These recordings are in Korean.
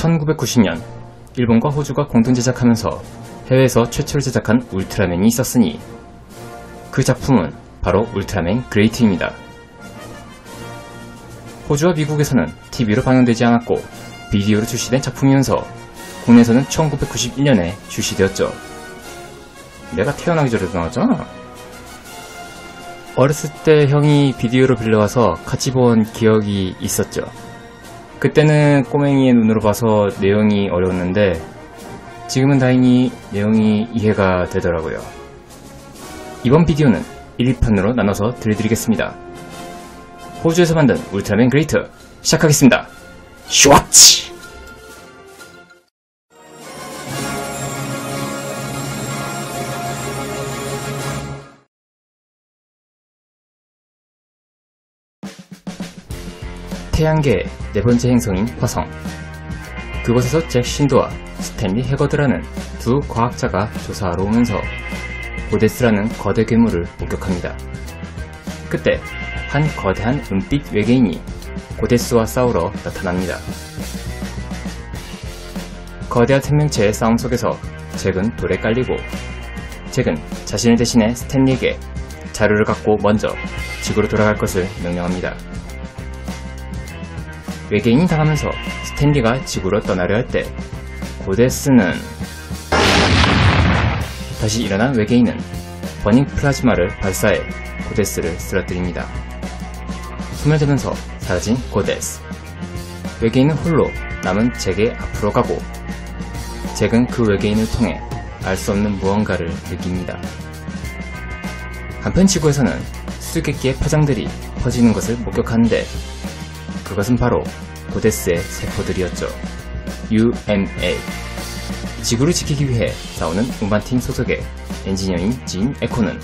1990년 일본과 호주가 공동 제작하면서 해외에서 최초로 제작한 울트라맨이 있었으니 그 작품은 바로 울트라맨 그레이트입니다. 호주와 미국에서는 TV로 방영되지 않았고 비디오로 출시된 작품이면서 국내에서는 1991년에 출시되었죠. 내가 태어나기 전에 나왔잖아. 어렸을 때 형이 비디오로 빌려와서 같이 본 기억이 있었죠. 그때는 꼬맹이의 눈으로 봐서 내용이 어려웠는데 지금은 다행히 내용이 이해가 되더라고요. 이번 비디오는 1, 2편으로 나눠서 들려드리겠습니다. 호주에서 만든 울트라맨 그레이트 시작하겠습니다. 슈와치! 태양계의 네 번째 행성인 화성. 그곳에서 잭 신도와 스탠리 해거드라는 두 과학자가 조사하러 오면서 고데스라는 거대 괴물을 목격합니다. 그때 한 거대한 은빛 외계인이 고데스와 싸우러 나타납니다. 거대한 생명체의 싸움 속에서 잭은 돌에 깔리고 잭은 자신을 대신해 스탠리에게 자료를 갖고 먼저 지구로 돌아갈 것을 명령합니다. 외계인이 당하면서 스탠리가 지구로 떠나려 할 때 고데스는 다시 일어난 외계인은 버닝 플라즈마를 발사해 고데스를 쓰러뜨립니다. 숨을 대면서 사라진 고데스. 외계인은 홀로 남은 잭의 앞으로 가고 잭은 그 외계인을 통해 알 수 없는 무언가를 느낍니다. 한편 지구에서는 수수께끼의 파장들이 퍼지는 것을 목격하는데 그것은 바로 고데스의 세포들이었죠. UMA. 지구를 지키기 위해 싸우는 우마팀 소속의 엔지니어인 진 에코는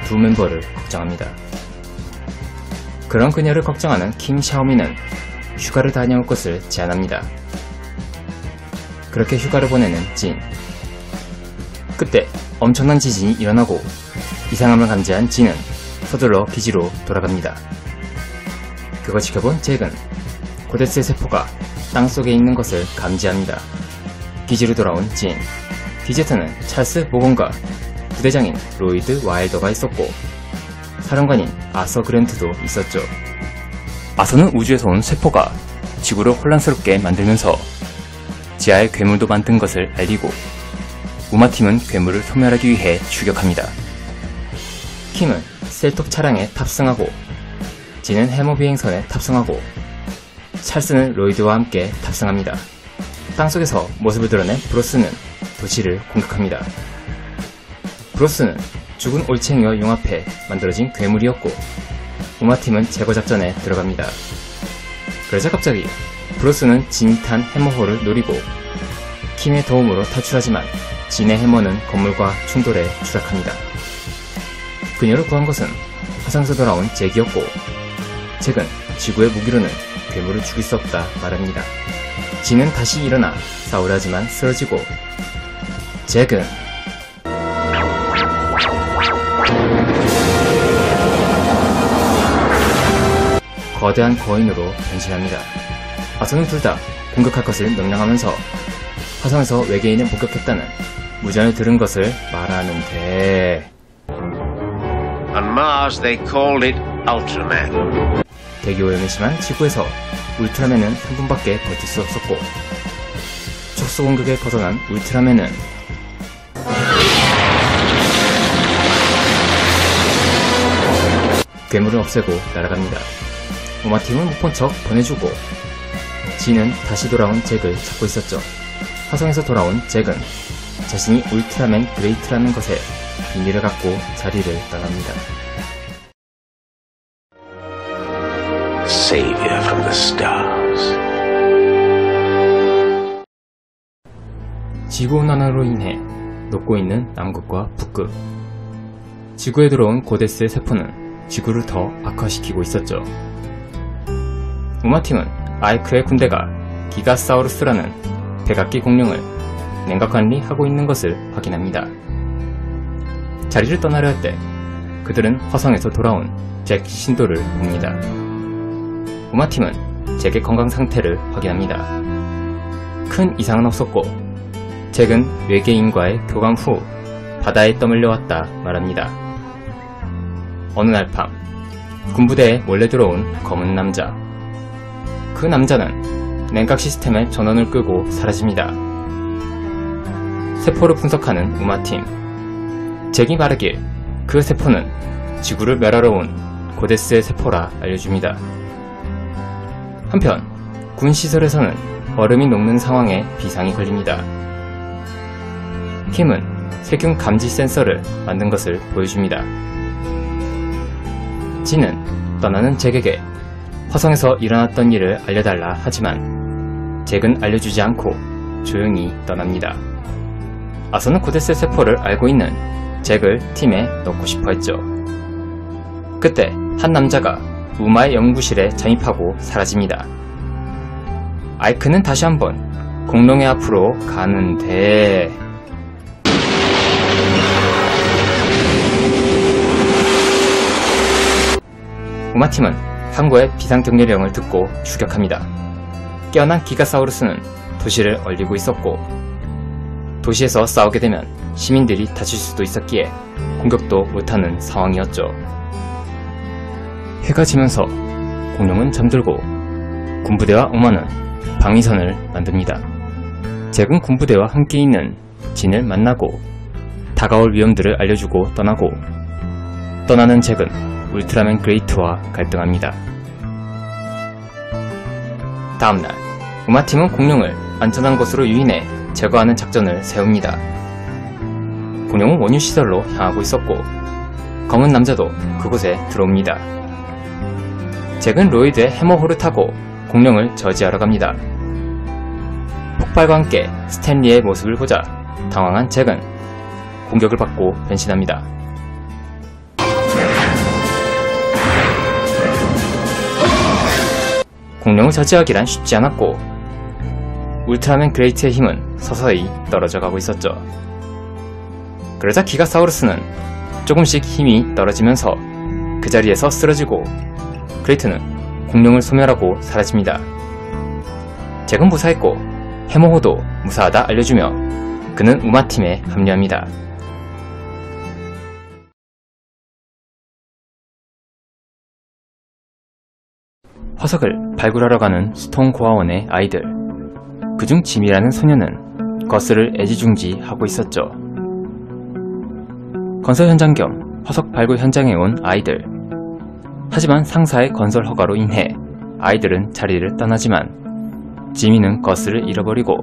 두 멤버를 걱정합니다. 그런 그녀를 걱정하는 킹 샤오미는 휴가를 다녀올 것을 제안합니다. 그렇게 휴가를 보내는 진. 그때 엄청난 지진이 일어나고 이상함을 감지한 진은 서둘러 기지로 돌아갑니다. 그걸 지켜본 잭은 고데스의 세포가 땅속에 있는 것을 감지합니다. 기지로 돌아온 진. 기지에서는 찰스 모건과 부대장인 로이드 와일더가 있었고 사령관인 아서 그랜트도 있었죠. 아서는 우주에서 온 세포가 지구를 혼란스럽게 만들면서 지하에 괴물도 만든 것을 알리고 우마팀은 괴물을 소멸하기 위해 추격합니다. 킴은 셀톱 차량에 탑승하고 진은 해머 비행선에 탑승하고 찰스는 로이드와 함께 탑승합니다. 땅속에서 모습을 드러낸 브로스는 도시를 공격합니다. 브로스는 죽은 올챙이와 융합해 만들어진 괴물이었고 우마팀은 제거 작전에 들어갑니다. 그러자 갑자기 브로스는 진이 탄 해머호를 노리고 킴의 도움으로 탈출하지만 진의 해머는 건물과 충돌해 추락합니다. 그녀를 구한 것은 화성에서 돌아온 잭이었고 잭은 지구의 무기로는 괴물을 죽일 수 없다 말합니다. 진은 다시 일어나 싸우려 하지만 쓰러지고 잭은 거대한 거인으로 변신합니다. 아서는 둘 다 공격할 것을 명령하면서 화성에서 외계인을 목격했다는 무전을 들은 것을 말하는데 On Mars they called it Ultraman. 대기오염이 심한 지구에서 울트라맨은 3분밖에 버틸 수 없었고 촉수 공격에 벗어난 울트라맨은 괴물을 없애고 날아갑니다. 우마팀은 못 본 척 보내주고 진은 다시 돌아온 잭을 찾고 있었죠. 화성에서 돌아온 잭은 자신이 울트라맨 그레이트라는 것에 비밀을 갖고 자리를 떠납니다. Savior from the stars. 지구온난화로 인해 녹고 있는 남극과 북극. 지구에 들어온 고데스의 세포는 지구를 더 악화시키고 있었죠. 우마팀은 아이크의 군대가 기가사우루스라는 백악기 공룡을 냉각관리하고 있는 것을 확인합니다. 자리를 떠나려 할 때 그들은 화성에서 돌아온 잭 신도를 봅니다. 우마팀은 잭의 건강 상태를 확인합니다. 큰 이상은 없었고 잭은 외계인과의 교감 후 바다에 떠밀려 왔다 말합니다. 어느 날 밤 군부대에 몰래 들어온 검은 남자. 그 남자는 냉각 시스템의 전원을 끄고 사라집니다. 세포를 분석하는 우마팀. 잭이 말하길 그 세포는 지구를 멸하러 온 고데스의 세포라 알려줍니다. 한편 군 시설에서는 얼음이 녹는 상황에 비상이 걸립니다. 킴은 세균 감지 센서를 만든 것을 보여줍니다. 진은 떠나는 잭에게 화성에서 일어났던 일을 알려달라 하지만 잭은 알려주지 않고 조용히 떠납니다. 아서는 고데스의 세포를 알고 있는 잭을 팀에 넣고 싶어 했죠. 그때 한 남자가 우마의 연구실에 잠입하고 사라집니다. 아이크는 다시 한번 공룡의 앞으로 가는데 우마팀은 항구의 비상경례령을 듣고 추격합니다. 깨어난 기가사우루스는 도시를 얼리고 있었고 도시에서 싸우게 되면 시민들이 다칠 수도 있었기에 공격도 못하는 상황이었죠. 해가 지면서 공룡은 잠들고 군부대와 우마는 방위선을 만듭니다. 잭은 군부대와 함께 있는 진을 만나고 다가올 위험들을 알려주고 떠나고 떠나는 잭은 울트라맨 그레이트와 갈등합니다. 다음날 우마팀은 공룡을 안전한 곳으로 유인해 제거하는 작전을 세웁니다. 공룡은 원유시설로 향하고 있었고 검은 남자도 그곳에 들어옵니다. 잭은 로이드의 해머호를 타고 공룡을 저지하러 갑니다. 폭발과 함께 스탠리의 모습을 보자 당황한 잭은 공격을 받고 변신합니다. 공룡을 저지하기란 쉽지 않았고 울트라맨 그레이트의 힘은 서서히 떨어져 가고 있었죠. 그러자 기가사우루스는 조금씩 힘이 떨어지면서 그 자리에서 쓰러지고 그레이트는 공룡을 소멸하고 사라집니다. 잭은 무사했고 해머호도 무사하다 알려주며 그는 우마팀에 합류합니다. 화석을 발굴하러 가는 스톤 고아원의 아이들. 그중 짐이라는 소녀는 거스를 애지중지하고 있었죠. 건설 현장 겸 화석 발굴 현장에 온 아이들. 하지만 상사의 건설 허가로 인해 아이들은 자리를 떠나지만 지미는 거스를 잃어버리고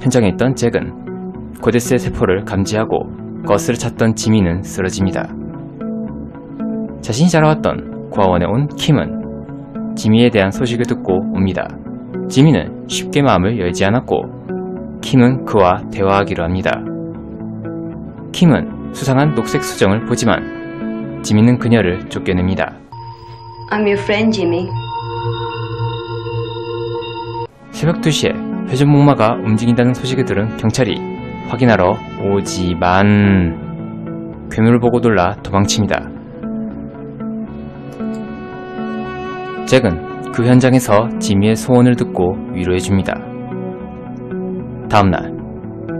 현장에 있던 잭은 고데스의 세포를 감지하고 거스를 찾던 지미는 쓰러집니다. 자신이 자라왔던 고아원에 온 킴은 지미에 대한 소식을 듣고 옵니다. 지미는 쉽게 마음을 열지 않았고 킴은 그와 대화하기로 합니다. 킴은 수상한 녹색 수정을 보지만 지미는 그녀를 쫓겨냅니다. I'm your friend, Jimmy. 새벽 2시에 회전 목마가 움직인다는 소식을 들은 경찰이 확인하러 오지만 괴물을 보고 놀라 도망칩니다. 잭은 그 현장에서 지미의 소원을 듣고 위로해줍니다. 다음날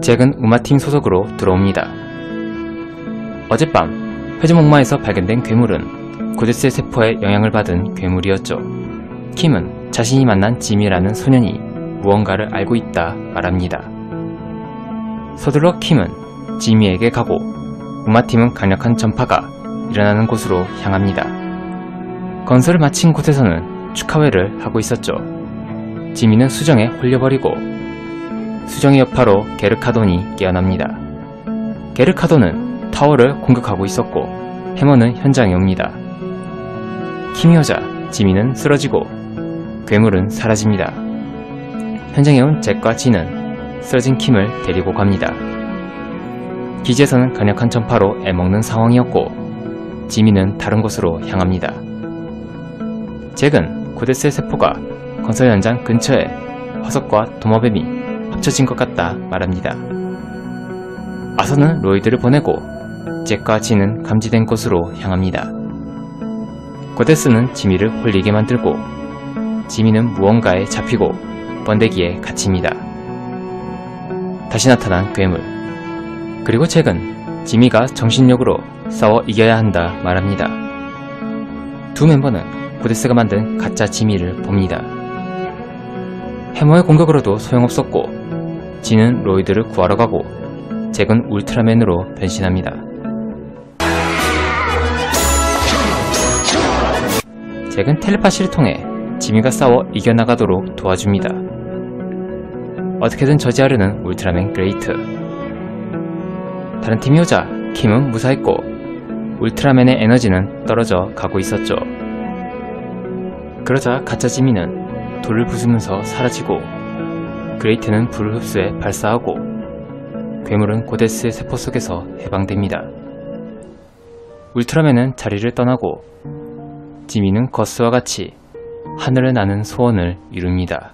잭은 우마팀 소속으로 들어옵니다. 어젯밤 회전목마에서 발견된 괴물은 고데스의 세포에 영향을 받은 괴물이었죠. 킴은 자신이 만난 지미라는 소년이 무언가를 알고 있다 말합니다. 서둘러 킴은 지미에게 가고 우마팀은 강력한 전파가 일어나는 곳으로 향합니다. 건설을 마친 곳에서는 축하회를 하고 있었죠. 지미는 수정에 홀려버리고 수정의 여파로 게르카돈이 깨어납니다. 게르카돈은 타워를 공격하고 있었고 해머는 현장에 옵니다. 킴이 오자 지미는 쓰러지고 괴물은 사라집니다. 현장에 온 잭과 진은 쓰러진 킴을 데리고 갑니다. 기지에서는 강력한 전파로 애먹는 상황이었고 지미는 다른 곳으로 향합니다. 잭은 고데스의 세포가 건설 현장 근처에 화석과 도마뱀이 합쳐진 것 같다 말합니다. 아서는 로이드를 보내고 잭과 진은 감지된 곳으로 향합니다. 고데스는 지미를 홀리게 만들고 지미는 무언가에 잡히고 번데기에 갇힙니다. 다시 나타난 괴물. 그리고 잭은 지미가 정신력으로 싸워 이겨야 한다 말합니다. 두 멤버는 고데스가 만든 가짜 지미를 봅니다. 해머의 공격으로도 소용없었고 진은 로이드를 구하러 가고 잭은 울트라맨으로 변신합니다. 잭은 텔레파시를 통해 지미가 싸워 이겨나가도록 도와줍니다. 어떻게든 저지하려는 울트라맨 그레이트. 다른 팀이 오자 킴은 무사했고 울트라맨의 에너지는 떨어져 가고 있었죠. 그러자 가짜 지미는 돌을 부수면서 사라지고 그레이트는 불을 흡수해 발사하고 괴물은 고데스의 세포 속에서 해방됩니다. 울트라맨은 자리를 떠나고 지미는 거스와 같이 하늘을 나는 소원을 이룹니다.